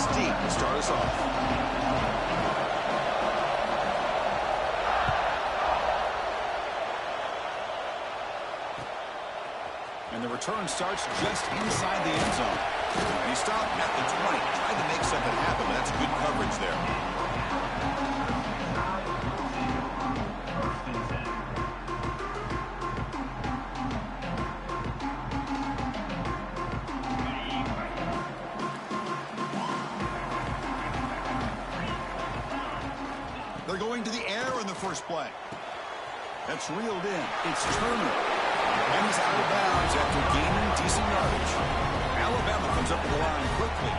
pass deep to start us off. And the return starts just inside the end zone. And he stopped at the 20, tried to make something happen, but that's good coverage there. They're going to the air in the first play. That's reeled in. It's Turner. And he's out of bounds after gaining decent yardage. Alabama comes up to the line quickly.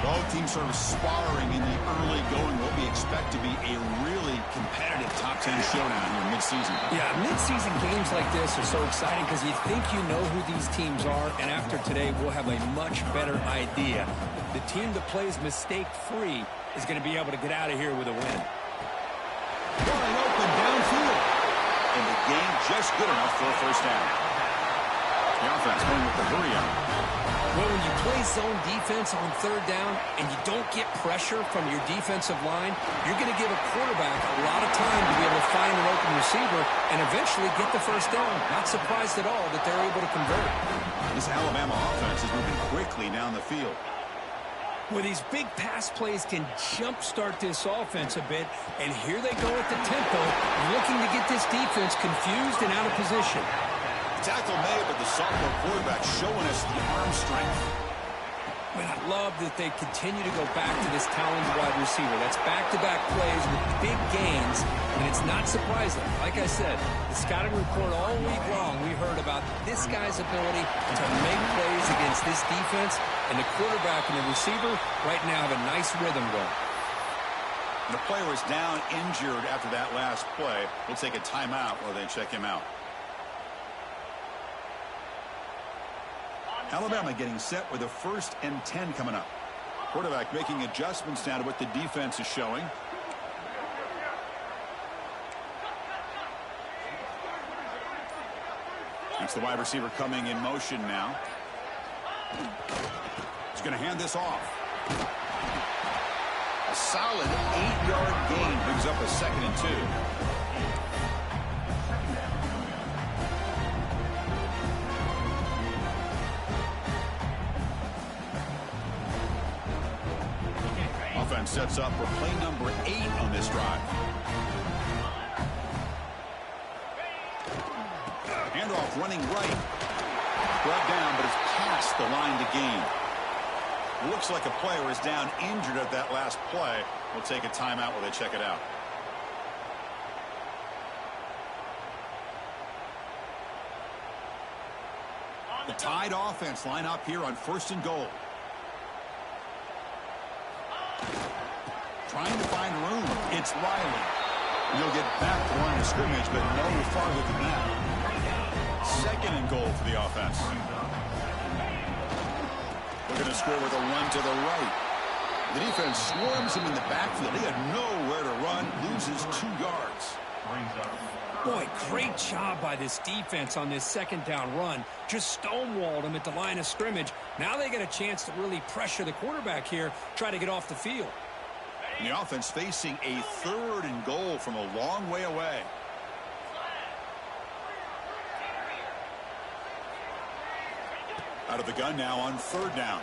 Both teams sort of sparring in the early going. What we expect to be a really competitive top 10 showdown here mid-season. Yeah, mid-season games like this are so exciting because you think you know who these teams are, and after today we'll have a much better idea. The team that plays mistake-free is going to be able to get out of here with a win. Wide open downfield. And the game just good enough for a first down. The offense going with the hurry up. Well, when you play zone defense on third down and you don't get pressure from your defensive line, you're going to give a quarterback a lot of time to be able to find an open receiver and eventually get the first down. Not surprised at all that they're able to convert. This Alabama offense is moving quickly down the field. Well, these big pass plays can jumpstart this offense a bit, and here they go at the tempo, looking to get this defense confused and out of position. Tackle made, but the sophomore quarterback showing us the arm strength. Man, I love that they continue to go back to this talented wide receiver. That's back-to-back plays with big gains, and it's not surprising. Like I said, the scouting report all week long, we heard about this guy's ability to make plays against this defense, and the quarterback and the receiver right now have a nice rhythm going. The player is down injured after that last play. We'll take a timeout while they check him out. Alabama getting set with a 1st and 10 coming up. Quarterback making adjustments now to what the defense is showing. It's the wide receiver coming in motion now. He's going to hand this off. A solid 8-yard gain brings up a 2nd and 2. Offense sets up for play number 8 on this drive. Handoff running right. Brought down, but it's past the line to gain. Looks like a player is down injured at that last play. We'll take a timeout while they check it out. The Tide offense line up here on 1st and goal. Trying to find room. It's Riley. He'll get back to line of scrimmage, but no farther than that. 2nd and goal for the offense. We're going to score with a run to the right. The defense swarms him in the backfield. He had nowhere to run. Loses 2 yards. Boy, great job by this defense on this 2nd down run. Just stonewalled him at the line of scrimmage. Now they get a chance to really pressure the quarterback here, try to get off the field. And the offense facing a 3rd and goal from a long way away. Out of the gun now on 3rd down.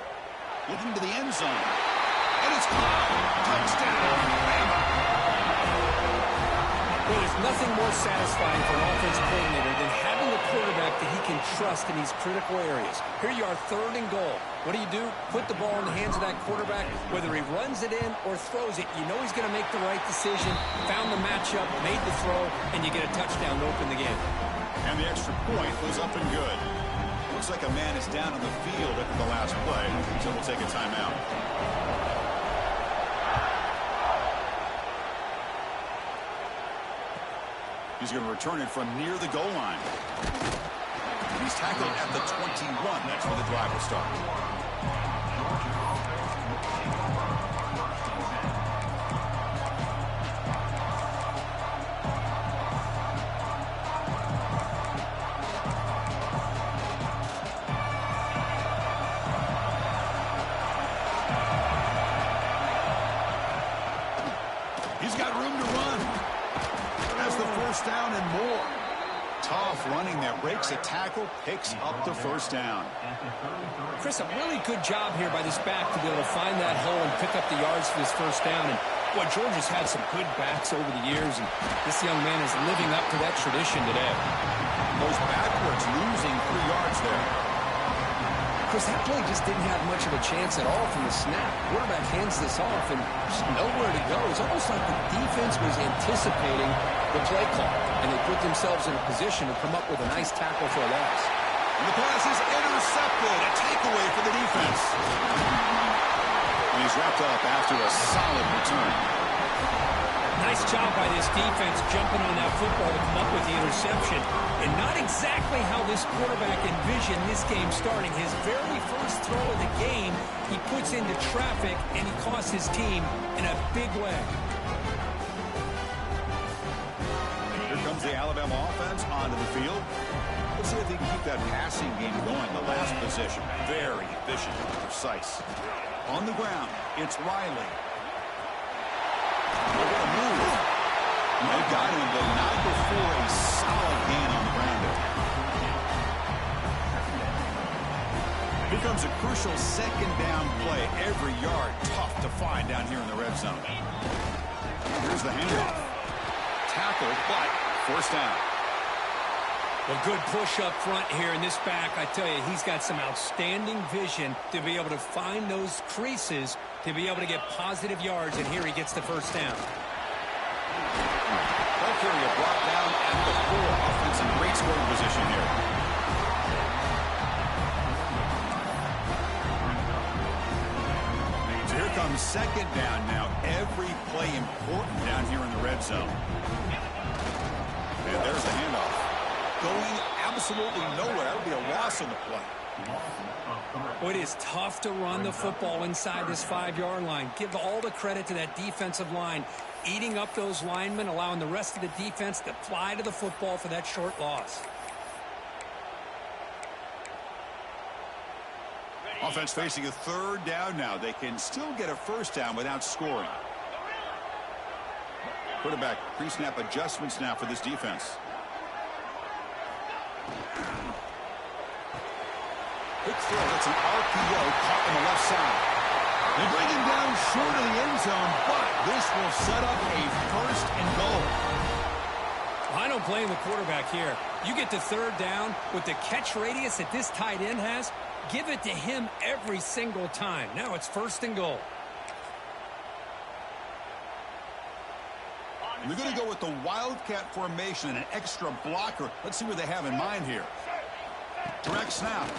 Looking to the end zone. And it's caught. Touchdown. Well, there's nothing more satisfying for an offensive coordinator than having a quarterback that he can trust in these critical areas. Here you are, 3rd and goal. What do? Put the ball in the hands of that quarterback. Whether he runs it in or throws it, you know he's going to make the right decision. Found the matchup, made the throw, and you get a touchdown to open the game. And the extra point was up and good. Looks like a man is down on the field after the last play, so we'll take a timeout. He's going to return it from near the goal line. He's tackled at the 21. That's where the drive will start. tough running there. Breaks a tackle, picks up the first down. Chris, a really good job here by this back to be able to find that hole and pick up the yards for this first down. And boy, Georgia's had some good backs over the years, and this young man is living up to that tradition today. Goes backwards, losing 3 yards there. Chris, that play just didn't have much of a chance at all from the snap. Quarterback hands this off and just nowhere to go. It's almost like the defense was anticipating the play call, and they put themselves in a position to come up with a nice tackle for a loss. And the pass is intercepted. A takeaway for the defense. And he's wrapped up after a solid return. Nice job by this defense jumping on that football to come up with the interception. And not exactly how this quarterback envisioned this game starting. His very first throw of the game, he puts into traffic, and he costs his team in a big way. Here comes the Alabama offense onto the field. Let's see if they can keep that passing game going. The last possession, very efficient and precise. On the ground, it's Riley. They're going to move. They got him, but not before a solid gain on the ground. Here comes a crucial second down play. Every yard tough to find down here in the red zone. Here's the handoff. Tackle, but first down. A good push up front here in this back. I tell you, he's got some outstanding vision to be able to find those creases, to be able to get positive yards, and here he gets the first down. Ball carrier brought down at the 4. Offense in great scoring position here. So here comes second down now. Every play important down here in the red zone. And there's the handoff. Going absolutely nowhere. That would be a loss on the play. Well, it is tough to run the football inside this 5-yard line. Give all the credit to that defensive line, eating up those linemen, allowing the rest of the defense to fly to the football for that short loss. Offense facing a third down now. They can still get a first down without scoring. Quarterback pre-snap adjustments now for this defense. Quick throw. That's an RPO caught on the left side. They bring him down short of the end zone, but this will set up a first and goal. I don't blame the quarterback here. You get to third down with the catch radius that this tight end has, give it to him every single time. Now it's first and goal. They're going to go with the Wildcat formation and an extra blocker. Let's see what they have in mind here. Direct snap.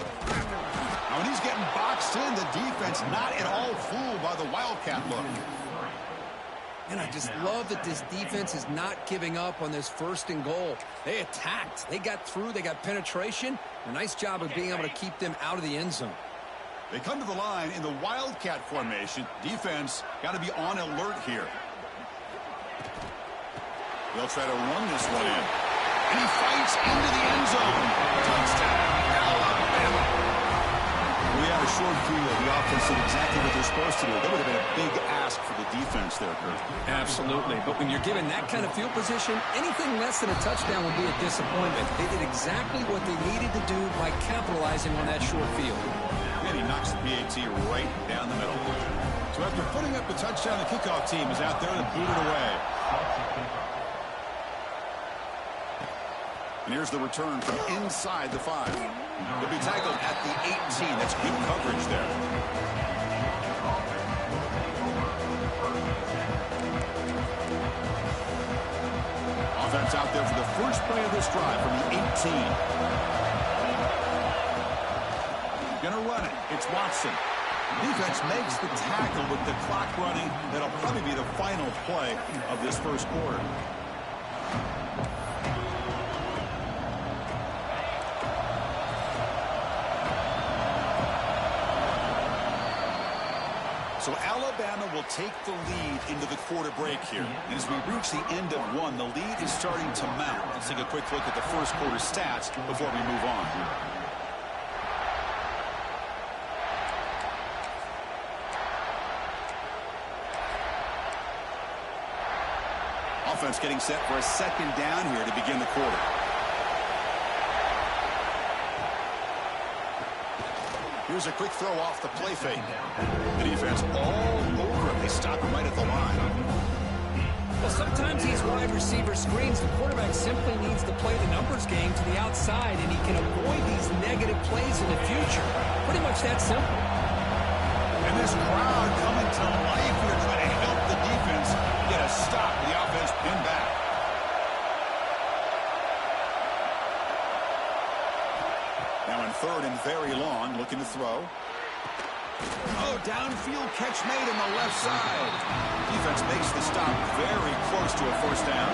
Now when he's getting boxed in, the defense not at all fooled by the Wildcat look. And I just love that this defense is not giving up on this first and goal. They attacked. They got through. They got penetration. A nice job of being able to keep them out of the end zone. They come to the line in the Wildcat formation. Defense got to be on alert here. They'll try to run this one in. And he fights into the end zone. Touchdown, Alabama. We had a short field. The offense did exactly what they're supposed to do. That would have been a big ask for the defense there, Kurt. Absolutely. But when you're given that kind of field position, anything less than a touchdown would be a disappointment. They did exactly what they needed to do by capitalizing on that short field. And he knocks the PAT right down the middle. So after putting up the touchdown, the kickoff team is out there to boot it away. And here's the return from inside the 5. He'll be tackled at the 18. That's good coverage there. Offense out there for the first play of this drive from the 18. Gonna run it. It's Watson. Defense makes the tackle with the clock running. That'll probably be the final play of this first quarter. So Alabama will take the lead into the quarter break here. And as we reach the end of one, the lead is starting to mount. Let's take a quick look at the first quarter stats before we move on. Offense getting set for a second down here to begin the quarter. Here's a quick throw off the play fake. The defense all over him. They stop him right at the line. Well, sometimes these wide receiver screens, the quarterback simply needs to play the numbers game to the outside, and he can avoid these negative plays in the future. Pretty much that simple. And this crowd coming to life here trying to help the defense get a stop. The offense pinned back. Now in third and very long, looking to throw. Oh, downfield catch made on the left side. Defense makes the stop very close to a first down.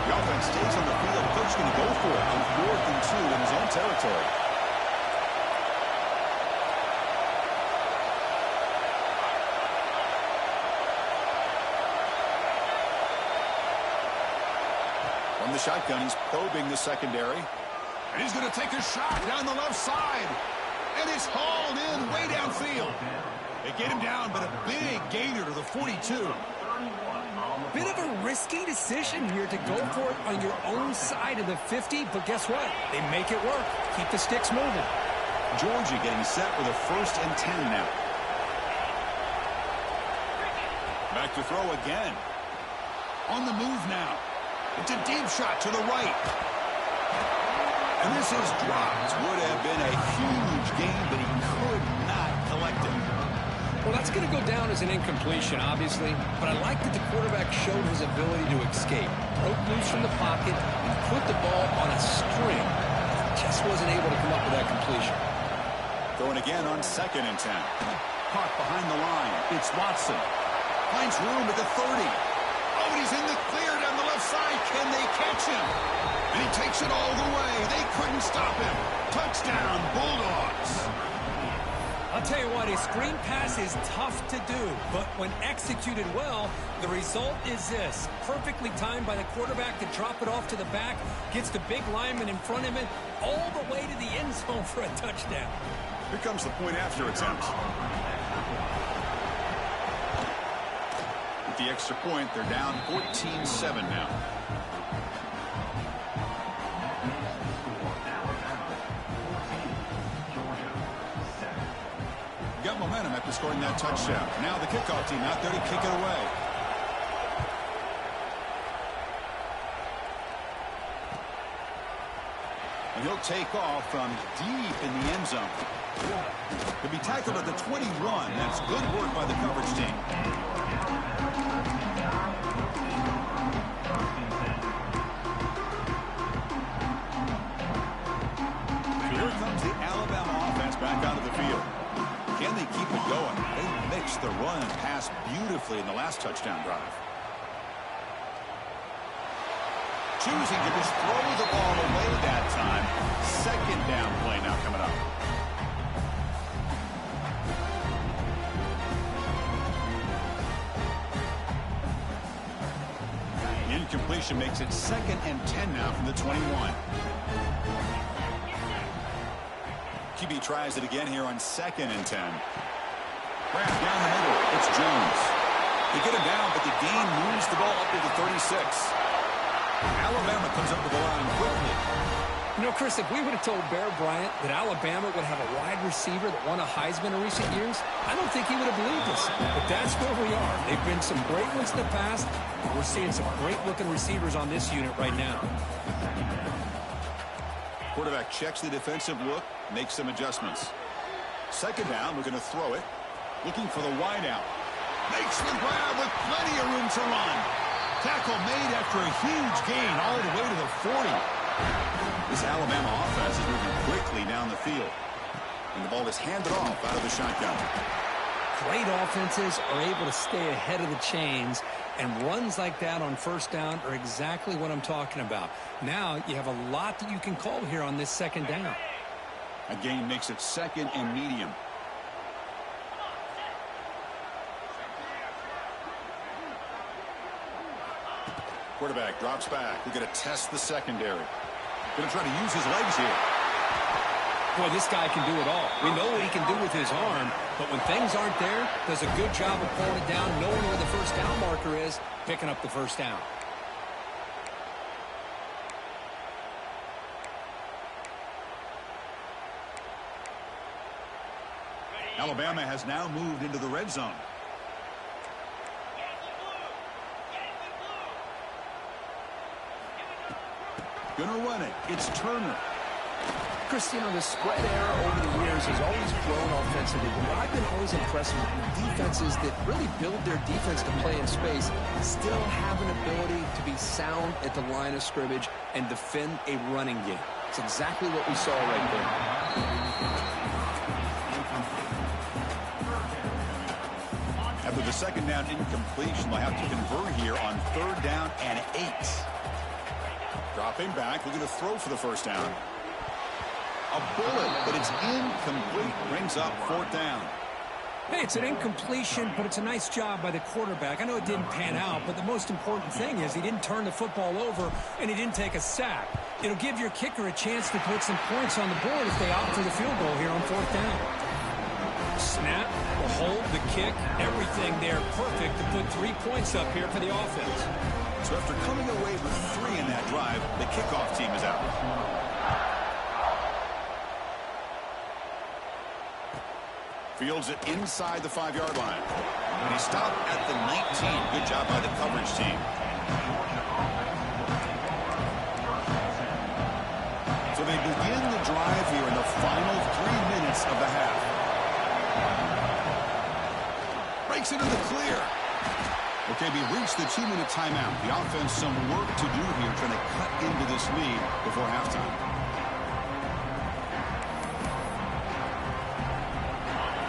The offense stays on the field. Coach going to go for it on 4th and 2 in his own territory. From the shotgun, he's probing the secondary. And he's going to take a shot down the left side. And it's hauled in way downfield. They get him down, but a big gainer to the 42. Bit of a risky decision here to go for it on your own side of the 50, but guess what? They make it work. Keep the sticks moving. Georgia getting set with a 1st and 10 now. Back to throw again. On the move now. It's a deep shot to the right. And this is dropped. Would have been a huge gain, but he could not collect it. Well, that's going to go down as an incompletion, obviously, but I like that the quarterback showed his ability to escape. Broke loose from the pocket and put the ball on a string. Just wasn't able to come up with that completion. Throwing again on 2nd and 10. Caught behind the line. It's Watson. Finds room at the 30. Oh, and he's in the clear down the left side. Can they catch him? And he takes it all the way. They couldn't stop him. Touchdown, Bulldogs. I'll tell you what, a screen pass is tough to do, but when executed well, the result is this. Perfectly timed by the quarterback to drop it off to the back, gets the big lineman in front of him, all the way to the end zone for a touchdown. Here comes the point after attempt. With the extra point, they're down 14-7 now. Got momentum after scoring that touchdown. Now the kickoff team out there to kick it away. And he'll take off from deep in the end zone. He'll be tackled at the 21. That's good work by the coverage team. So here comes the Alabama offense back onto the field. Can they keep it going? They mixed the run and pass beautifully in the last touchdown drive. Choosing to just throw the ball away that time. 2nd down play now coming up. Incompletion makes it 2nd and 10 now from the 21. QB tries it again here on 2nd and 10. Grab down the middle. It's Jones. They get him down, but the gain moves the ball up to the 36. Alabama comes up to the line quickly. You know, Chris, if we would have told Bear Bryant that Alabama would have a wide receiver that won a Heisman in recent years, I don't think he would have believed us. But that's where we are. They've been some great ones in the past. We're seeing some great-looking receivers on this unit right now. Quarterback checks the defensive look, makes some adjustments. 2nd down, we're going to throw it. Looking for the wide out. Makes the grab with plenty of room to run. Tackle made after a huge gain all the way to the 40. This Alabama offense is moving quickly down the field. And the ball is handed off out of the shotgun. Great offenses are able to stay ahead of the chains, and runs like that on 1st down are exactly what I'm talking about. Now you have a lot that you can call here on this 2nd down. A gain makes it 2nd and medium. Quarterback drops back. They're going to test the secondary. Going to try to use his legs here. Boy, this guy can do it all. We know what he can do with his arm, but when things aren't there, does a good job of pulling it down, knowing where the 1st down marker is, picking up the 1st down. Alabama has now moved into the red zone. Gonna run it. It's Turner. Chris, the spread era over the years has always grown offensively, but what I've been always impressed with defenses that really build their defense to play in space still have an ability to be sound at the line of scrimmage and defend a running game. It's exactly what we saw right there. After the second down incompletion, they'll have to convert here on 3rd down and 8. Dropping back, looking to throw for the first down. A bullet, but it's incomplete. Brings up 4th down. Hey, it's an incompletion, but it's a nice job by the quarterback. I know it didn't pan out, but the most important thing is he didn't turn the football over and he didn't take a sack. It'll give your kicker a chance to put some points on the board if they opt for the field goal here on 4th down. Snap, the hold, the kick, everything there perfect to put 3 points up here for the offense. So after coming away with 3 in that drive, the kickoff team is out. Fields it inside the 5-yard line. And he stopped at the 19. Good job by the coverage team. So they begin the drive here in the final 3 minutes of the half. Breaks into the clear. Okay, we reached the 2-minute timeout. The offense some work to do here trying to cut into this lead before halftime.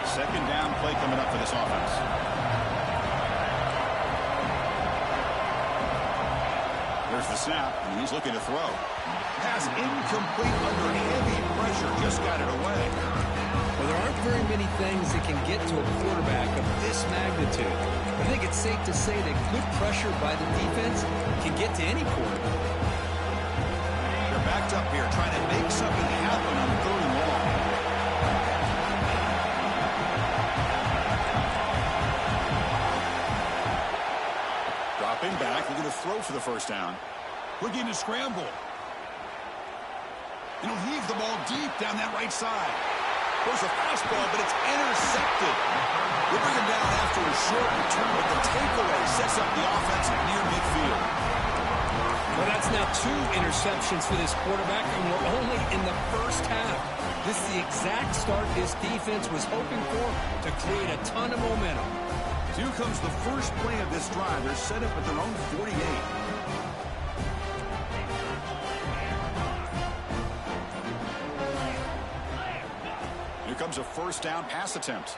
Second down play coming up for this offense. There's the snap, and he's looking to throw. Pass incomplete under heavy pressure. Just got it away. Well, there aren't very many things that can get to a quarterback of this magnitude. I think it's safe to say that good pressure by the defense can get to any quarterback. They're backed up here trying to make something happen on 3rd and long. Dropping back, looking to throw for the first down. Looking to scramble. And he'll heave the ball deep down that right side. Goes a fastball, but it's intercepted. They bring him down after a short return, but the takeaway sets up the offense near midfield. Well, that's now 2 interceptions for this quarterback, and we're only in the first half. This is the exact start this defense was hoping for to create a ton of momentum. Here comes the first play of this drive. They're set up at their own 48. Here comes a first down pass attempt.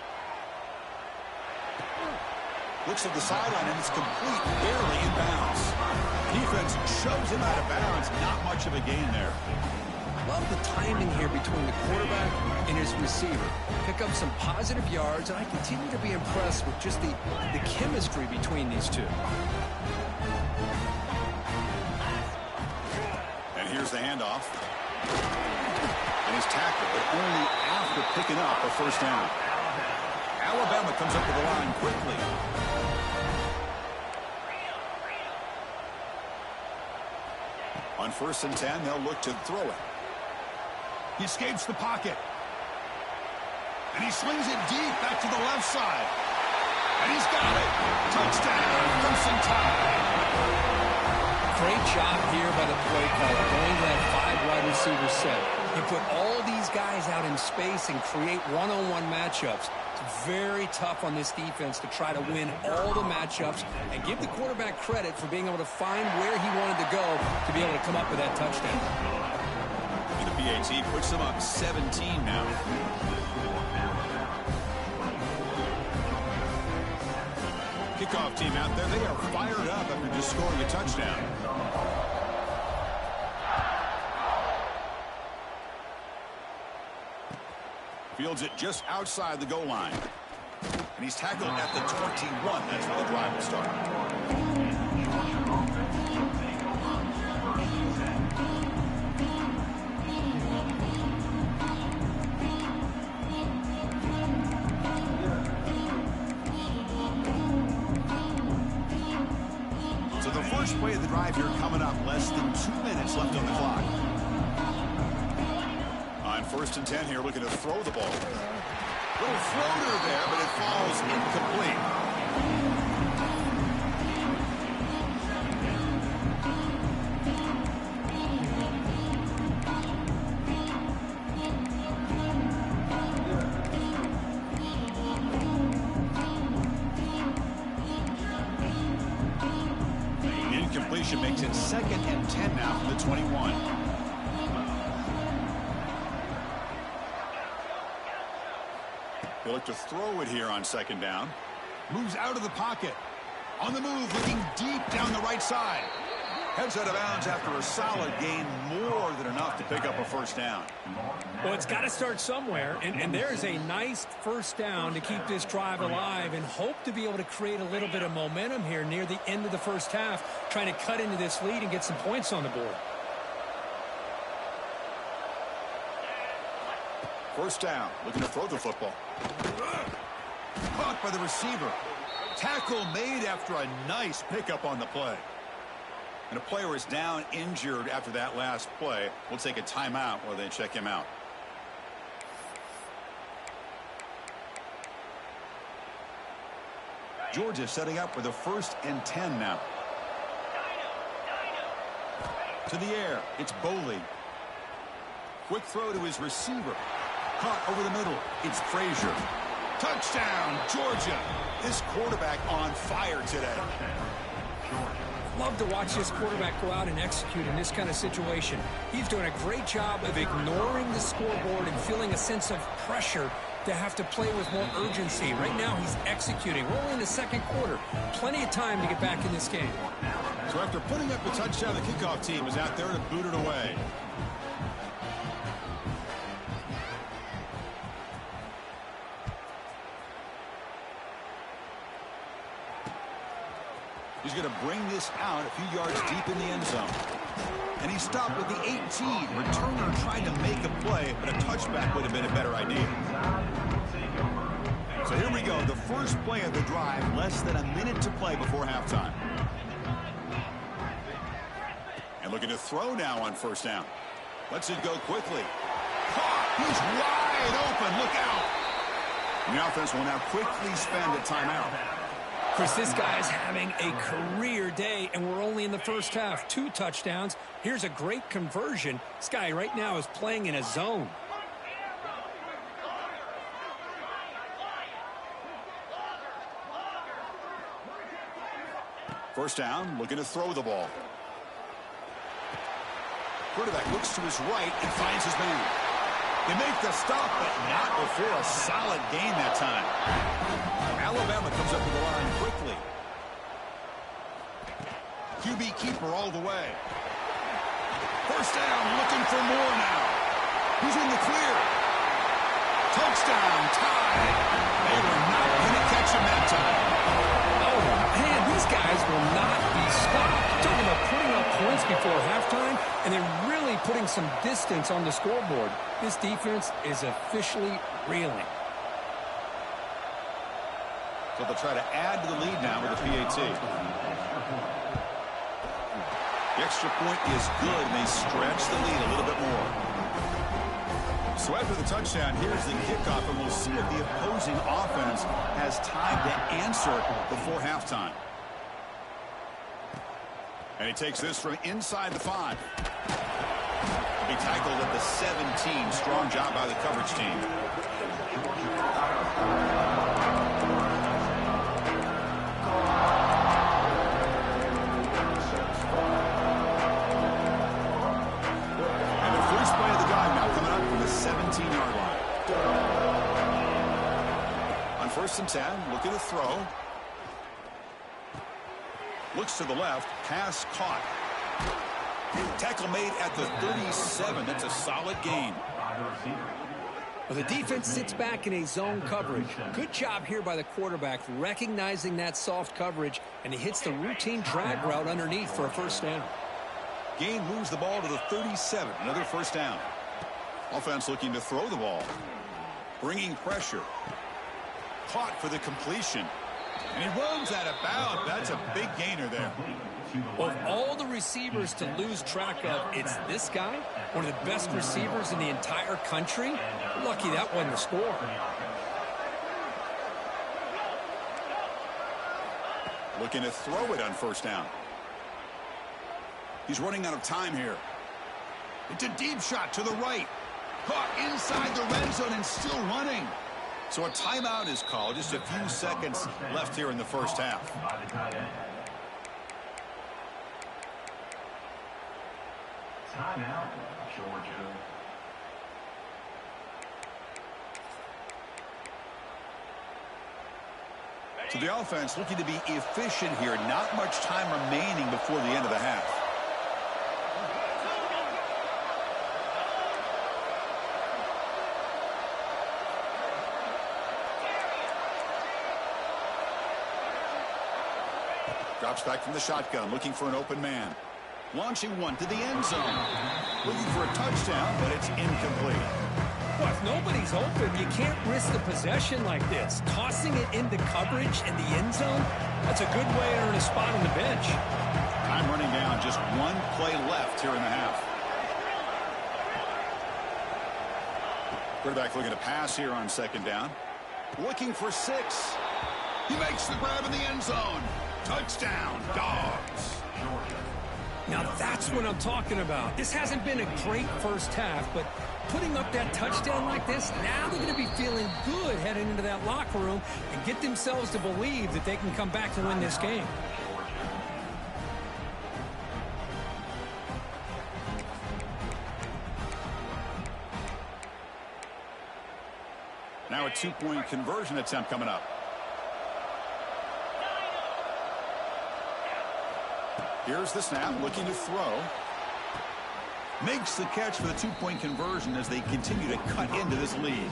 Looks at the sideline, and it's complete, barely in bounds. Defense shoves him out of bounds. Not much of a gain there. Love the timing here between the quarterback and his receiver. Pick up some positive yards, and I continue to be impressed with just the chemistry between these two. And here's the handoff. And he's tackled, but only after picking up a first down. Alabama comes up to the line quickly. On 1st and 10, they'll look to throw it. He escapes the pocket. And he slings it deep back to the left side. And he's got it. Touchdown, Crimson Tide. Great job here by the play caller, going to that 5-wide receiver set. He put all these guys out in space and create one-on-one matchups. It's very tough on this defense to try to win all the matchups and give the quarterback credit for being able to find where he wanted to go to be able to come up with that touchdown. And the PAT puts them up 17 now. Kickoff team out there, they are fired up after just scoring a touchdown. Fields it just outside the goal line. And he's tackled at the 21. That's where the drive will start. So the first play of the drive here coming up. Less than 2 minutes left on the clock. On 1st and 10 here, looking to throw the ball. Little floater there, but it falls incomplete. Incompletion makes it 2nd and 10 now from the 21. He'll look to throw it here on 2nd down. Moves out of the pocket. On the move, looking deep down the right side. Heads out of bounds after a solid gain, more than enough to pick up a 1st down. Well, it's got to start somewhere, and there's a nice 1st down to keep this drive alive and hope to be able to create a little bit of momentum here near the end of the 1st half, trying to cut into this lead and get some points on the board. 1st down, looking to throw the football. Caught by the receiver. Tackle made after a nice pickup on the play. And a player is down injured after that last play. We'll take a timeout while they check him out. Georgia setting up for the 1st and 10 now. To the air, it's Boley. Quick throw to his receiver. Caught over the middle. It's Frazier. Touchdown, Georgia. This quarterback on fire today. Love to watch this quarterback go out and execute in this kind of situation. He's doing a great job of ignoring the scoreboard and feeling a sense of pressure to have to play with more urgency. Right now, he's executing. We're only in the 2nd quarter. Plenty of time to get back in this game. So after putting up the touchdown, the kickoff team is out there to boot it away. He's going to bring this out a few yards deep in the end zone. And he stopped with the 18. Returner trying to make a play, but a touchback would have been a better idea. So here we go. The first play of the drive, less than a minute to play before halftime. And looking to throw now on 1st down. Lets it go quickly. Caught! He's wide open. Look out! The offense will now quickly spend a timeout. Chris, this guy's having a career day, and we're only in the 1st half. 2 touchdowns. Here's a great conversion. This guy right now is playing in a zone. First down, looking to throw the ball. Quarterback looks to his right and finds his man. They make the stop, but not before a solid gain that time. Alabama comes up to the line quickly. QB keeper all the way. First down, looking for more now. Who's in the clear? Touchdown, tie. They were not going to catch him that time. Oh, man, these guys will not be stopped. Talking about putting up points before halftime, and then really putting some distance on the scoreboard. This defense is officially reeling. So they'll try to add to the lead now with the PAT. The extra point is good, and they stretch the lead a little bit more. So after the touchdown, here's the kickoff, and we'll see if the opposing offense has time to answer before halftime. And he takes this from inside the 5. He'll be tackled at the 17. Strong job by the coverage team. And the first play of the drive now coming up from the 17-yard line. On 1st and 10, looking to throw. Looks to the left, pass caught. Tackle made at the 37. That's a solid gain. Well, the defense sits back in a zone coverage. Good job here by the quarterback, recognizing that soft coverage, and he hits the routine drag route underneath for a 1st down. Gain moves the ball to the 37. Another 1st down. Offense looking to throw the ball. Bringing pressure. Caught for the completion. And he runs out of bounds. That's a big gainer there. Well, of all the receivers to lose track of, it's this guy, one of the best receivers in the entire country. Lucky that wasn't the score. Looking to throw it on first down. He's running out of time here. It's a deep shot to the right. Caught inside the red zone and still running. So a timeout is called. Just a few seconds left here in the first half. Timeout, Georgia. So the offense looking to be efficient here. Not much time remaining before the end of the half. Drops back from the shotgun, looking for an open man. Launching one to the end zone. Looking for a touchdown, but it's incomplete. Well, if nobody's open, you can't risk the possession like this. Tossing it into coverage in the end zone, that's a good way to earn a spot on the bench. Time running down, just one play left here in the half. Quarterback looking to pass here on second down. Looking for 6. He makes the grab in the end zone. Touchdown, Dogs. Now that's what I'm talking about. This hasn't been a great first half, but putting up that touchdown like this, now they're going to be feeling good heading into that locker room and get themselves to believe that they can come back to win this game. Now a 2-point conversion attempt coming up. Here's the snap, looking to throw. Makes the catch for the 2-point conversion as they continue to cut into this lead.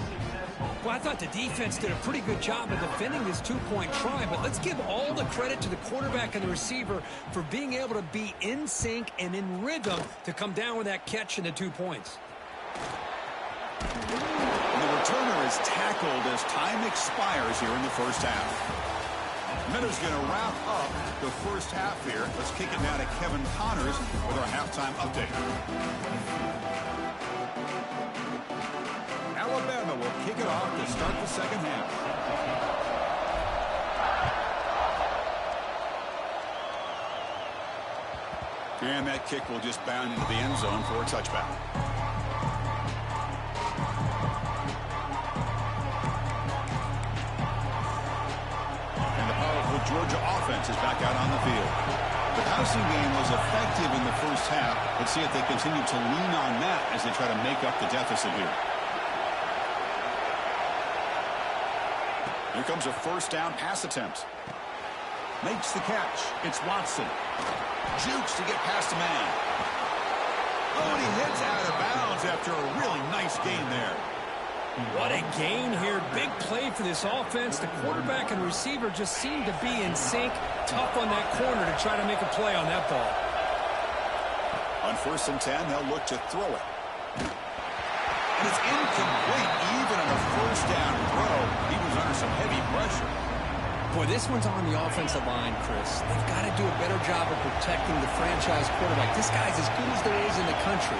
Well, I thought the defense did a pretty good job of defending this 2-point try, but let's give all the credit to the quarterback and the receiver for being able to be in sync and in rhythm to come down with that catch and the 2 points. And the returner is tackled as time expires here in the first half. Meadows going to wrap up the first half here. Let's kick it now to Kevin Connors with our halftime update. Alabama will kick it off to start the second half. And that kick will just bound into the end zone for a touchback. Georgia offense is back out on the field. The passing game was effective in the first half. Let's see if they continue to lean on that as they try to make up the deficit here. Here comes a first down pass attempt. Makes the catch. It's Watson. Jukes to get past a man. Oh, and he heads out of bounds after a really nice gain there. What a gain here. Big play for this offense. The quarterback and receiver just seem to be in sync. Tough on that corner to try to make a play on that ball. On 1st and 10, they'll look to throw it. And it's incomplete even on the first down throw. He was under some heavy pressure. Boy, this one's on the offensive line, Chris. They've got to do a better job of protecting the franchise quarterback. This guy's as good as there is in the country.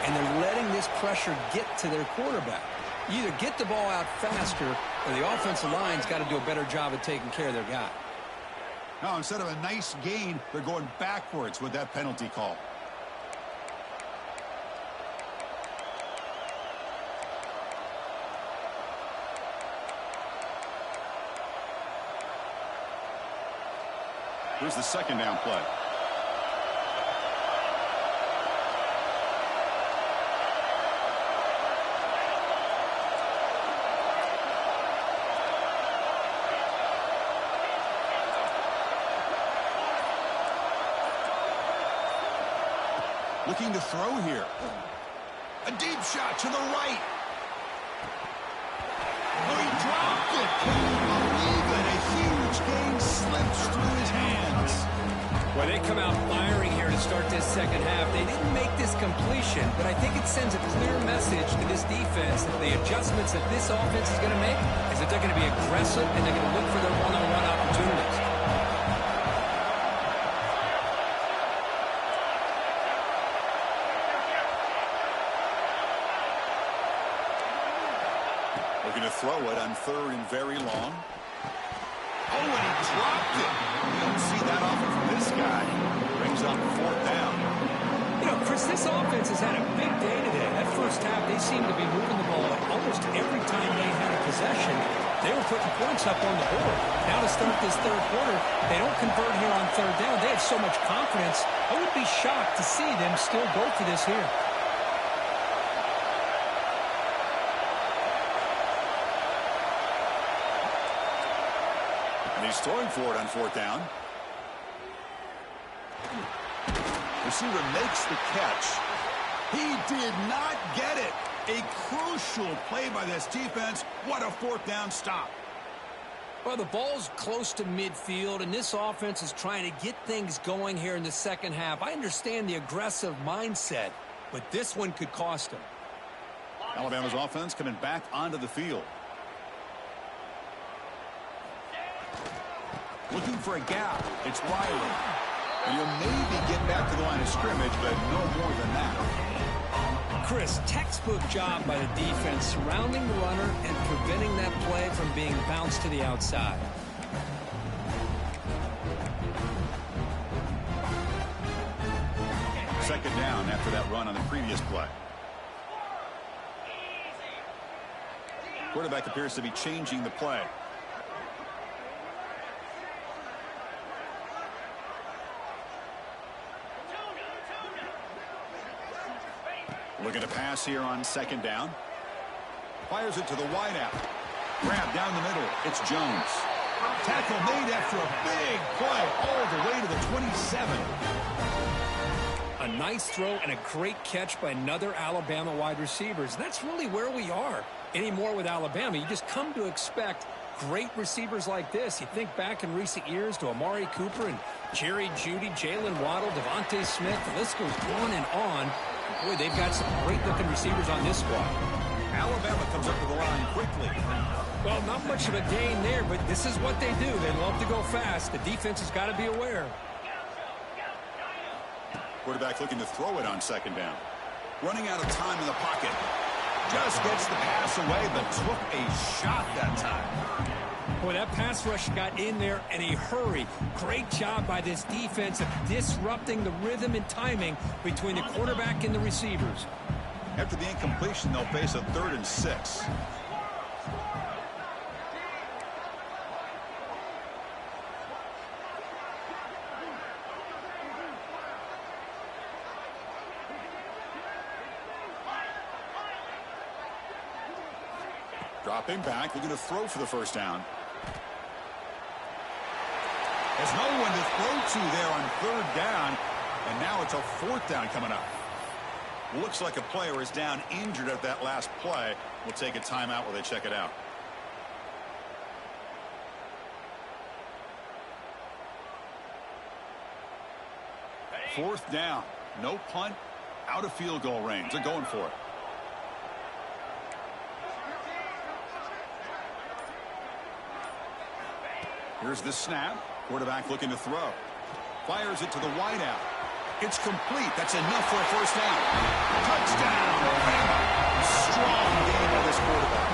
And they're letting this pressure get to their quarterback. You either get the ball out faster or the offensive line's got to do a better job of taking care of their guy. Now, instead of a nice gain, they're going backwards with that penalty call. Here's the second down play. Looking to throw here. A deep shot to the right. Oh, he dropped it. Can you believe it? A huge gain slips through his hands. Well, they come out firing here to start this second half. They didn't make this completion, but I think it sends a clear message to this defense that the adjustments that this offense is going to make is that they're going to be aggressive and they're going to look for their one-on-one opportunities. Looking to throw it on 3rd and very long. Oh, and he dropped it. You don't see that often from this guy. Brings up 4th down. You know, Chris, this offense has had a big day today. That first half, they seemed to be moving the ball almost every time they had a possession. They were putting points up on the board. Now to start this third quarter, they don't convert here on 3rd down. They have so much confidence. I would be shocked to see them still go for this here. And he's throwing for it on 4th down. Receiver makes the catch. He did not get it. A crucial play by this defense. What a 4th down stop. Well, the ball's close to midfield, and this offense is trying to get things going here in the second half. I understand the aggressive mindset, but this one could cost them. Alabama's offense coming back onto the field. Looking for a gap. It's Riley. And you'll maybe get back to the line of scrimmage, but no more than that. Chris, textbook job by the defense surrounding the runner and preventing that play from being bounced to the outside. Second down after that run on the previous play. Quarterback appears to be changing the play. Looking to pass here on 2nd down. Fires it to the wideout. Grab down the middle. It's Jones. Tackle made after a big play all the way to the 27. A nice throw and a great catch by another Alabama wide receivers. That's really where we are anymore with Alabama. You just come to expect great receivers like this. You think back in recent years to Amari Cooper and Jerry Jeudy, Jalen Waddle, Devontae Smith. The list goes on and on. Boy, they've got some great-looking receivers on this squad. Alabama comes up to the line quickly. Well, not much of a gain there, but this is what they do. They love to go fast. The defense has got to be aware. Quarterback looking to throw it on 2nd down. Running out of time in the pocket. Just gets the pass away, but took a shot that time. Boy, that pass rush got in there in a hurry. Great job by this defense of disrupting the rhythm and timing between the quarterback and the receivers. After the incompletion, they'll face a 3rd and 6. Dropping back, looking to throw for the 1st down. There's no one to throw to there on 3rd down, and now it's a 4th down coming up. Looks like a player is down injured at that last play. We'll take a timeout while they check it out. Fourth down, no punt, out of field goal range. They're going for it. Here's the snap. Quarterback looking to throw. Fires it to the wideout. It's complete. That's enough for a 1st down. Touchdown, Alabama. Strong game by this quarterback.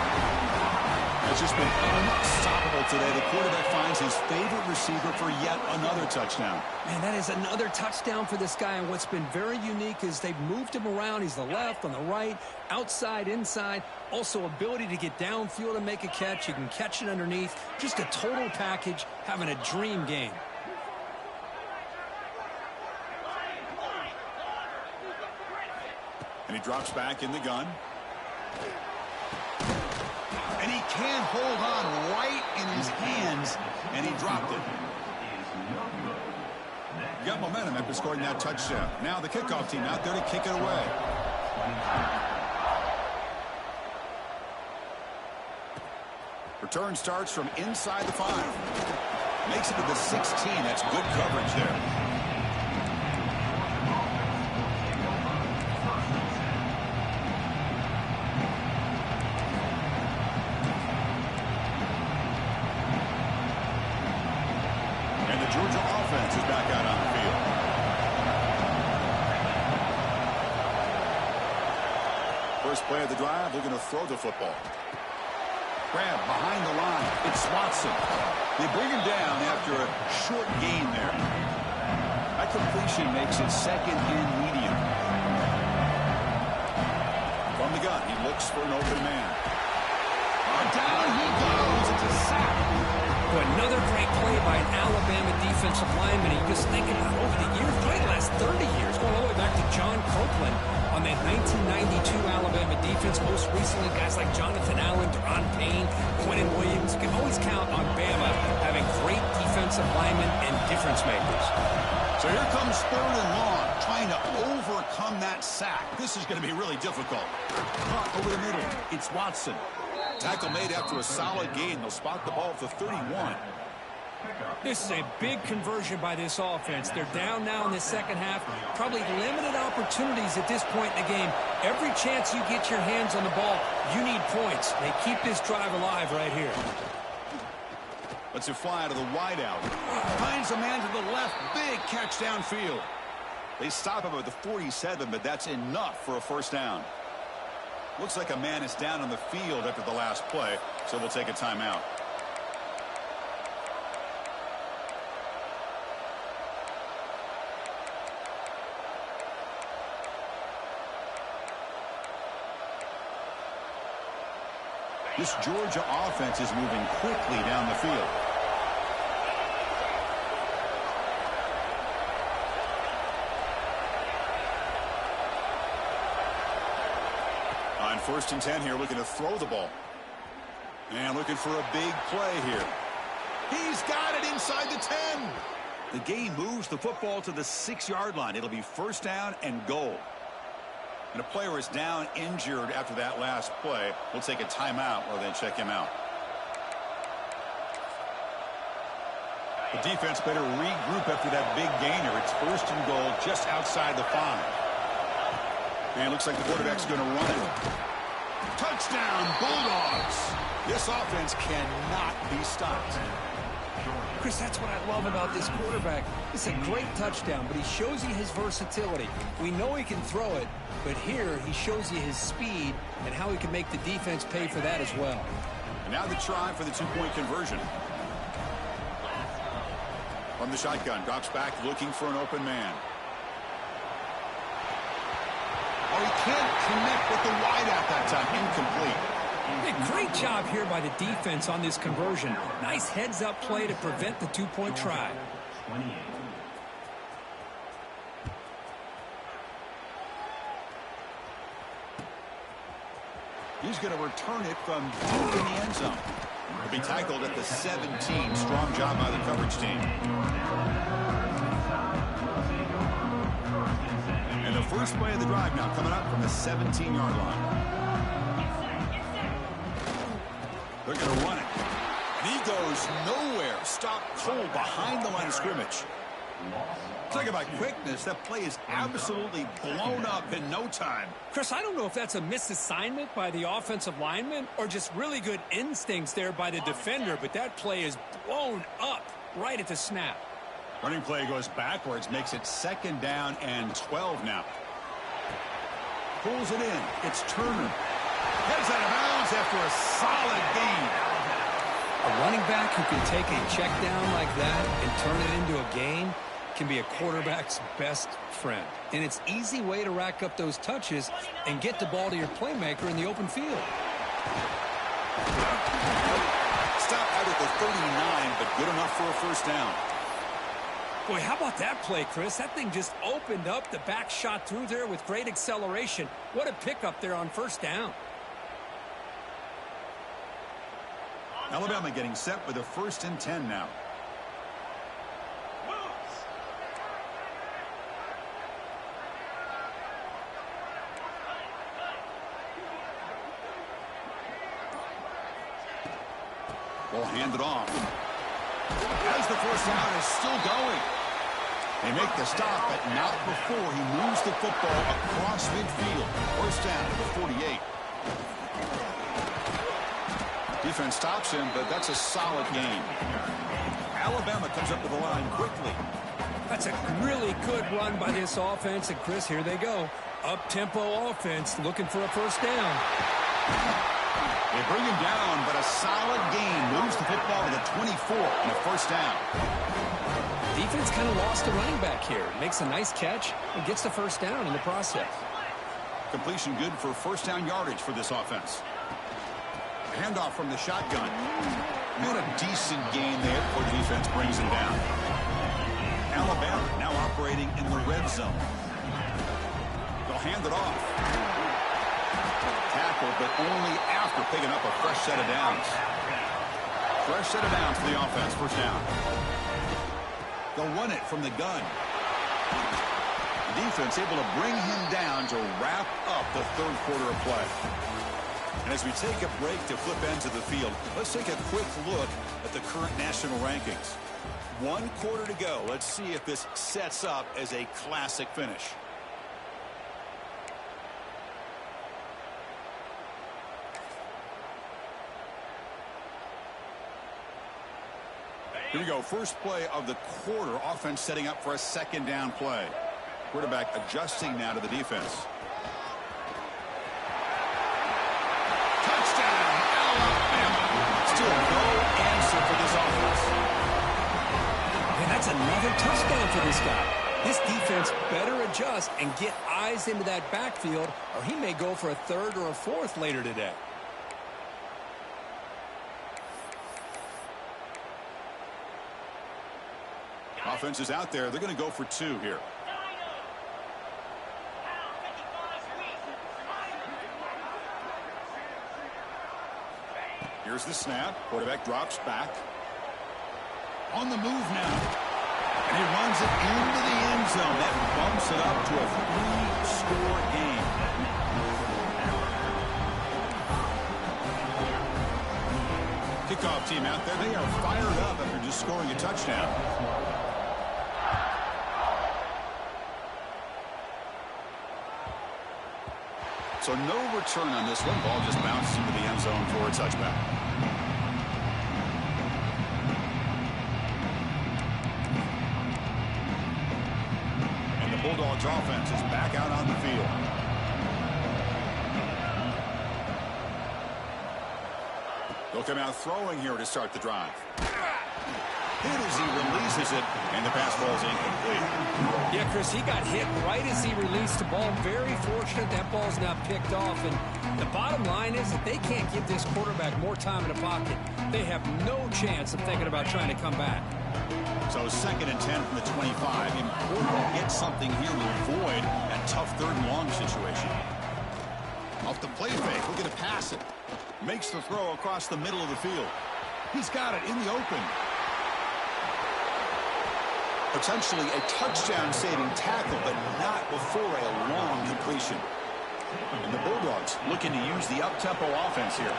It's just been unstoppable today. The quarterback finds his favorite receiver for yet another touchdown. Man, that is another touchdown for this guy. And what's been very unique is they've moved him around. He's the left, on the right, outside, inside. Also ability to get downfield and make a catch. You can catch it underneath. Just a total package, having a dream game. And he drops back in the gun. And he can't hold on right in his hands, and he dropped it. Got momentum after scoring that touchdown. Now the kickoff team out there to kick it away. Return starts from inside the 5. Makes it to the 16. That's good coverage there. Georgia offense is back out on the field. First play of the drive, looking to throw the football. Grab behind the line. It's Watson. They bring him down after a short gain there. That completion makes it second and medium. From the gun, he looks for an open man. Oh, down he goes. It's a sack. Well, another great play by an Alabama defensive lineman. You just think about over the years, probably the last 30 years, going all the way back to John Copeland on that 1992 Alabama defense. Most recently, guys like Jonathan Allen, Deron Payne, Quentin Williams. You can always count on Bama having great defensive linemen and difference makers. So here comes third and long, trying to overcome that sack. This is going to be really difficult. Caught over the middle. It's Watson. Tackle made after a solid gain. They'll spot the ball at the 31. This is a big conversion by this offense. They're down now in the second half. Probably limited opportunities at this point in the game. Every chance you get your hands on the ball, you need points. They keep this drive alive right here. Let's it fly out of the wideout. Finds a man to the left. Big catch downfield. They stop him at the 47, but that's enough for a first down. Looks like a man is down on the field after the last play, so they'll take a timeout. This Georgia offense is moving quickly down the field. On 1st and 10 here, looking to throw the ball. And looking for a big play here. He's got it inside the 10. The game moves the football to the 6-yard line. It'll be first down and goal. And a player is down injured after that last play. We'll take a timeout or then check him out. The defense better regroup after that big gainer. It's 1st and goal just outside the 5. And it looks like the quarterback's going to run it. Touchdown, Bulldogs. This offense cannot be stopped. Chris, that's what I love about this quarterback. It's a great touchdown, but he shows you his versatility. We know he can throw it, but here he shows you his speed and how he can make the defense pay for that as well. And now the try for the 2-point conversion. From the shotgun, drops back looking for an open man. Oh, he can't connect with the wideout that time. Incomplete. Hey, great job here by the defense on this conversion. Nice heads-up play to prevent the 2-point try. 28. He's going to return it from deep in the end zone. He'll be tackled at the 17. Strong job by the coverage team. And the first play of the drive now coming up from the 17-yard line. They're going to run it. And he goes nowhere. Stop cold behind the line of scrimmage. Talk about quickness. That play is absolutely blown up in no time. Chris, I don't know if that's a misassignment by the offensive lineman or just really good instincts there by the defender, but that play is blown up right at the snap. Running play goes backwards, makes it 2nd down and 12 now. Pulls it in. It's Turner. Heads out of bounds after a solid gain. A running back who can take a check down like that and turn it into a gain can be a quarterback's best friend. And it's an easy way to rack up those touches and get the ball to your playmaker in the open field. Stop out at the 39, but good enough for a first down. Boy, how about that play, Chris? That thing just opened up. The back shot through there with great acceleration. What a pickup there on first down. Alabama getting set with a 1st and 10 now. Ball handed off. As the first down is still going. They make the stop, but not before he moves the football across midfield. First down at the 48. Defense stops him, but that's a solid gain. Alabama comes up to the line quickly. That's a really good run by this offense. And, Chris, here they go. Up-tempo offense looking for a first down. They bring him down, but a solid gain moves the football to the 24 and a first down. Defense kind of lost a running back here. Makes a nice catch and gets the first down in the process. Completion good for first down yardage for this offense. Handoff from the shotgun. And a decent gain there before the defense brings him down. Alabama now operating in the red zone. They'll hand it off. Tackle, but only after picking up a fresh set of downs. Fresh set of downs for the offense. First down. They'll run it from the gun. The defense able to bring him down to wrap up the third quarter of play. And as we take a break to flip ends of the field, let's take a quick look at the current national rankings. 1 quarter to go. Let's see if this sets up as a classic finish. Here we go. First play of the quarter. Offense setting up for a second down play. Quarterback adjusting now to the defense. Touchdown, Alabama. Still no answer for this offense. And that's another touchdown for this guy. This defense better adjust and get eyes into that backfield, or he may go for a third or a fourth later today. Offense is out there. They're going to go for 2 here. Here's the snap. Quarterback drops back. On the move now. And he runs it into the end zone. That bumps it up to a 3-score game. Kickoff team out there. They are fired up after just scoring a touchdown. So no return on this one. Ball just bounces into the end zone for a touchback. And the Bulldogs offense is back out on the field. They'll come out throwing here to start the drive. Hit as he releases it, and the pass ball is incomplete. Yeah, Chris, he got hit right as he released the ball. Very fortunate that ball's not picked off. And the bottom line is that they can't give this quarterback more time in the pocket. They have no chance of thinking about trying to come back. So 2nd and 10 from the 25. Important to get something here to avoid that tough third and long situation. Off the play fake, looking to pass it. Makes the throw across the middle of the field. He's got it in the open. Potentially a touchdown-saving tackle, but not before a long completion. And the Bulldogs looking to use the up-tempo offense here.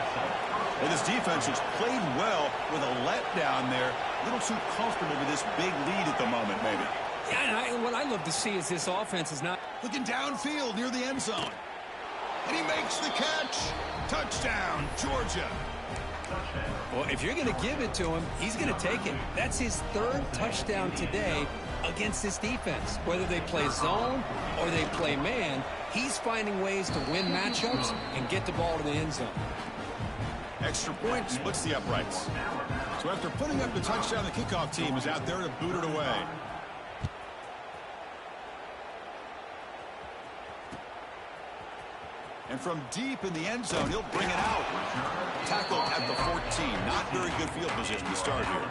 And this defense has played well with a letdown there. A little too comfortable with this big lead at the moment, maybe. Yeah, and what I love to see is this offense is not... Looking downfield near the end zone. And he makes the catch. Touchdown, Georgia. Well, if you're going to give it to him, he's going to take it. That's his 3rd touchdown today against this defense. Whether they play zone or they play man, he's finding ways to win matchups and get the ball to the end zone. Extra point splits the uprights. So after putting up the touchdown, the kickoff team is out there to boot it away. And from deep in the end zone, he'll bring it out. Tackled at the 14. Not very good field position to start here.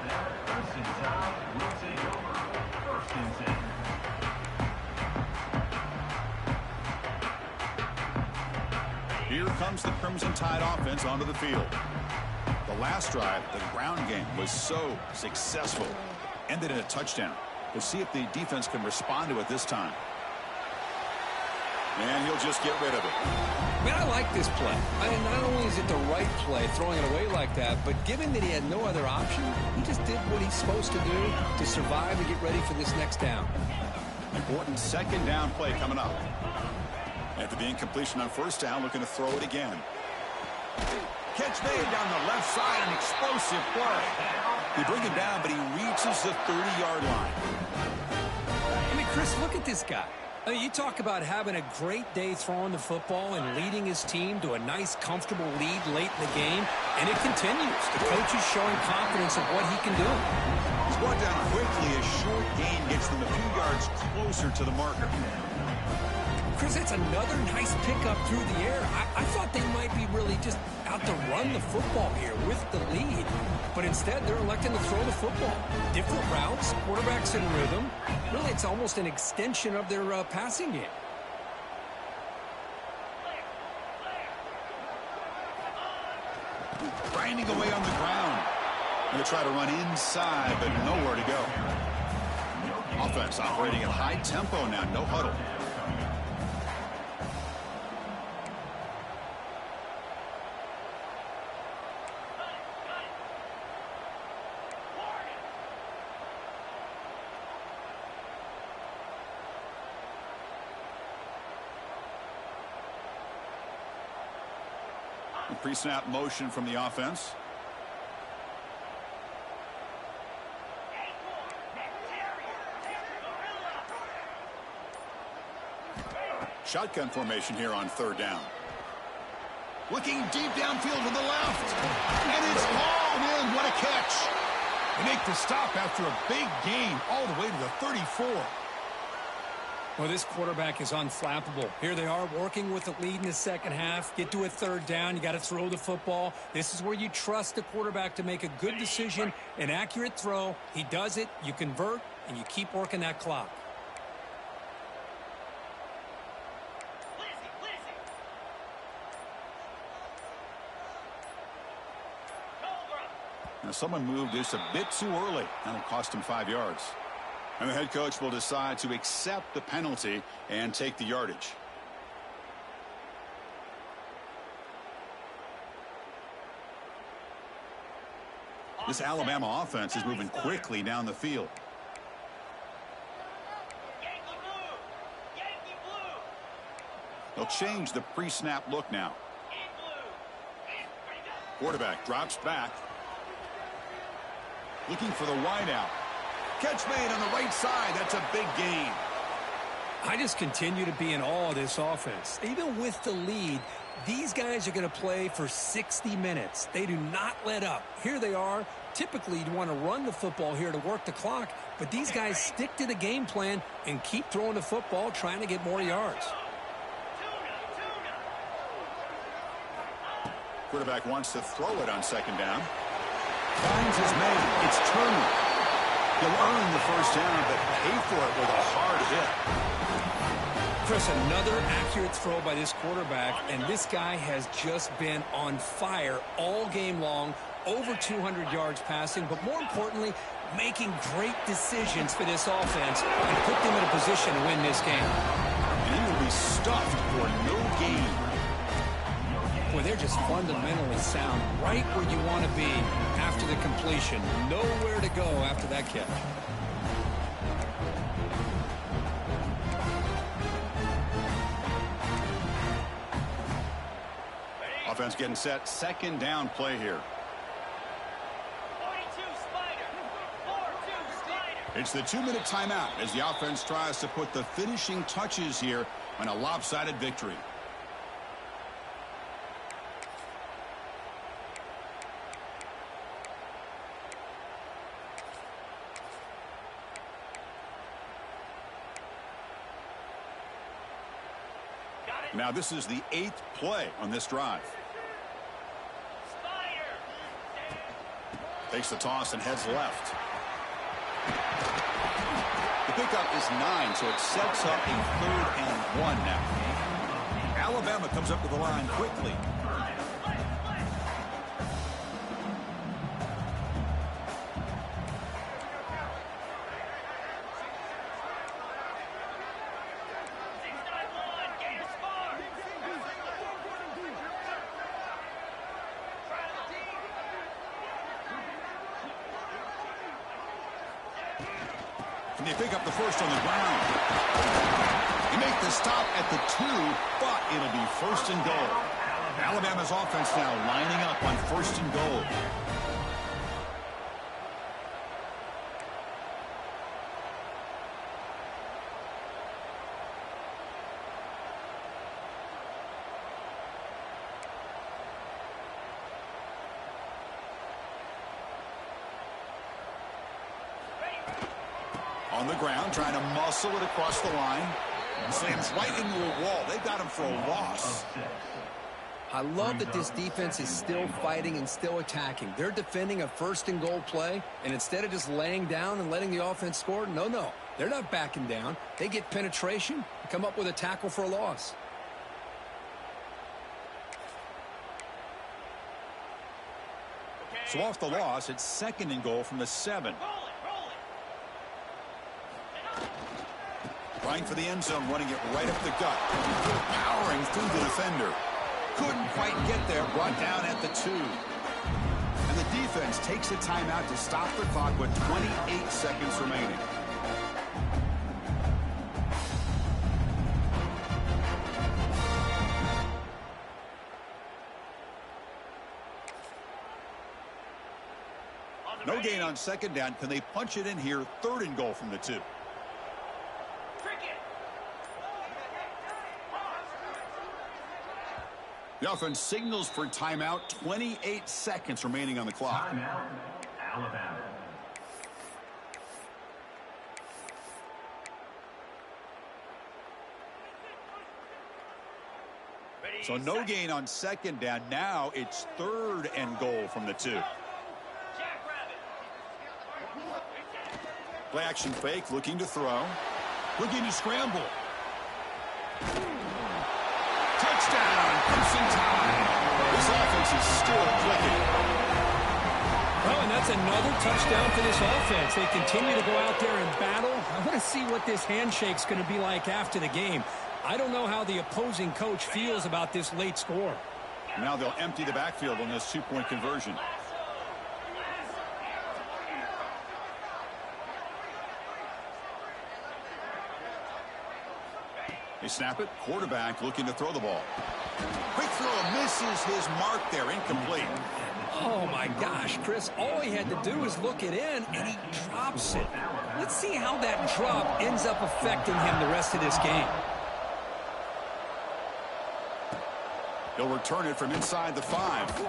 Here comes the Crimson Tide offense onto the field. The last drive, the ground game, was so successful. Ended in a touchdown. We'll see if the defense can respond to it this time. And he'll just get rid of it. Man, I like this play. I mean, not only is it the right play, throwing it away like that, but given that he had no other option, he just did what he's supposed to do to survive and get ready for this next down. Important second down play coming up. After the incompletion on first down, looking to throw it again. Catch made down the left side, an explosive play. They bring him down, but he reaches the 30-yard line. I mean, Chris, look at this guy. I mean, you talk about having a great day throwing the football and leading his team to a nice, comfortable lead late in the game, and it continues. The coach is showing confidence of what he can do. He's brought down quickly. A short gain gets them a few yards closer to the marker. Chris, it's another nice pickup through the air. I thought they might be really just out to run the football here with the lead. But instead, they're electing to throw the football. Different routes, quarterbacks in rhythm. Really, it's almost an extension of their passing game. Grinding away on the ground. Going to try to run inside, but nowhere to go. Offense operating at high tempo now. No huddle. Pre-snap motion from the offense. Shotgun formation here on third down. Looking deep downfield to the left. And it's hauled in. What a catch. They make the stop after a big gain all the way to the 34. Well, this quarterback is unflappable. Here they are working with the lead in the second half. Get to a third down. You got to throw the football. This is where you trust the quarterback to make a good decision, an accurate throw. He does it, you convert, and you keep working that clock. Now someone moved this a bit too early. That'll cost him 5 yards. And the head coach will decide to accept the penalty and take the yardage. This Alabama offense is moving quickly down the field. They'll change the pre-snap look now. Quarterback drops back. Looking for the wideout. Catch made on the right side. That's a big gain. I just continue to be in awe of this offense. Even with the lead, these guys are going to play for 60 minutes. They do not let up. Here they are. Typically, you want to run the football here to work the clock, but these guys stick to the game plan and keep throwing the football, trying to get more yards. Quarterback wants to throw it on second down. Finds his man. It's Turner. You'll earn the first down, but pay for it with a hard hit. Chris, another accurate throw by this quarterback, and this guy has just been on fire all game long, over 200 yards passing, but more importantly, making great decisions for this offense and put them in a position to win this game. And he will be stuffed for no gain. Boy, they're just fundamentally sound, right where you want to be after the completion. Nowhere to go after that catch. Offense getting set. Second down play here. It's the 2-minute timeout as the offense tries to put the finishing touches here on a lopsided victory. Now this is the 8th play on this drive. Takes the toss and heads left. The pickup is 9, so it sets up a 3rd and 1 now. Alabama comes up to the line quickly. And they pick up the first on the ground. They make the stop at the 2, but it'll be 1st and goal. Alabama's offense now lining up on 1st and goal. On the ground, trying to muscle it across the line. Slams right into a wall. They've got him for a loss. I love that this defense is still fighting and still attacking. They're defending a first-and-goal play, and instead of just laying down and letting the offense score, no. They're not backing down. They get penetration and come up with a tackle for a loss. So off the loss, it's 2nd and goal from the 7. Trying for the end zone, running it right up the gut. Powering through the defender. Couldn't quite get there, brought down at the 2. And the defense takes a timeout to stop the clock with 28 seconds remaining. No gain on 2nd down. Can they punch it in here? 3rd and goal from the 2. The offense signals for timeout. 28 seconds remaining on the clock. Timeout, Alabama. So no gain on 2nd down. Now it's 3rd and goal from the 2. Play action fake, looking to throw. Looking to scramble. Touchdown, Crimson Tide. This offense is still clicking. Oh, and that's another touchdown for this offense. They continue to go out there and battle. I want to see what this handshake's going to be like after the game. I don't know how the opposing coach feels about this late score. Now they'll empty the backfield on this 2-point conversion. They snap it. Quarterback looking to throw the ball. Quick throw, misses his mark there. Incomplete. Oh, my gosh, Chris. All he had to do is look it in, and he drops it. Let's see how that drop ends up affecting him the rest of this game. He'll return it from inside the 5.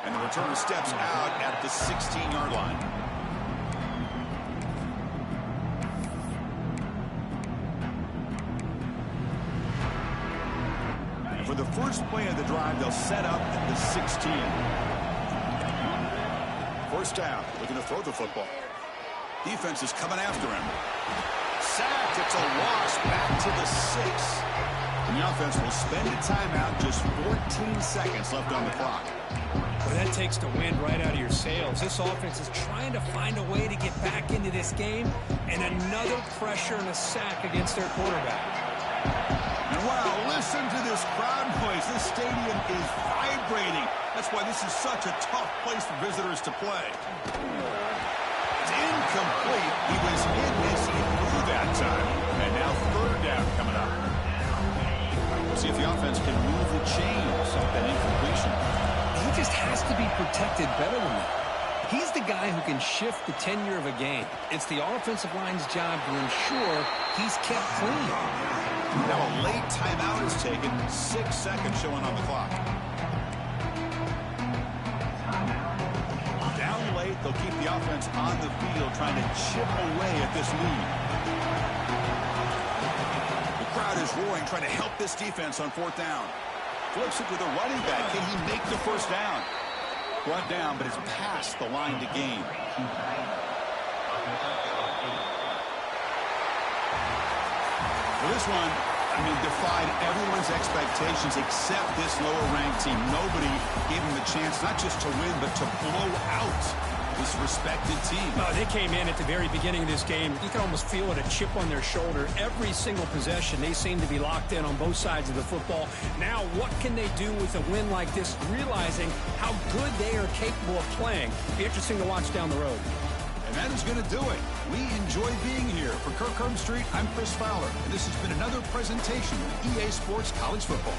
And the returner steps out at the 16-yard line. For the first play of the drive, they'll set up at the 16. First down, looking to throw the football. Defense is coming after him. Sacked, it's a loss, back to the 6. And the offense will spend a timeout, just 14 seconds left on the clock. Well, that takes the wind right out of your sails. This offense is trying to find a way to get back into this game, and another pressure and a sack against their quarterback. And wow, listen to this crowd noise. This stadium is vibrating. That's why this is such a tough place for visitors to play. It's incomplete. He was in this, he threw that time. And now 3rd down coming up. We'll see if the offense can move the chains off that incompletion. He just has to be protected better than that. He's the guy who can shift the tenure of a game. It's the offensive line's job to ensure he's kept clean. Now a late timeout is taken. 6 seconds showing on the clock. Down late, they'll keep the offense on the field trying to chip away at this lead. The crowd is roaring, trying to help this defense on 4th down. Flips it to the running back. Can he make the first down? Brought down, but it's past the line to gain. For this one, I mean, defied everyone's expectations except this lower-ranked team. Nobody gave them the chance not just to win, but to blow out this respected team. Oh, they came in at the very beginning of this game. You can almost feel it, a chip on their shoulder. Every single possession, they seem to be locked in on both sides of the football. Now, what can they do with a win like this, realizing how good they are capable of playing? Be interesting to watch down the road. And that is going to do it. We enjoy being here. For Kirk Herbstreit, I'm Chris Fowler, and this has been another presentation of EA Sports College Football.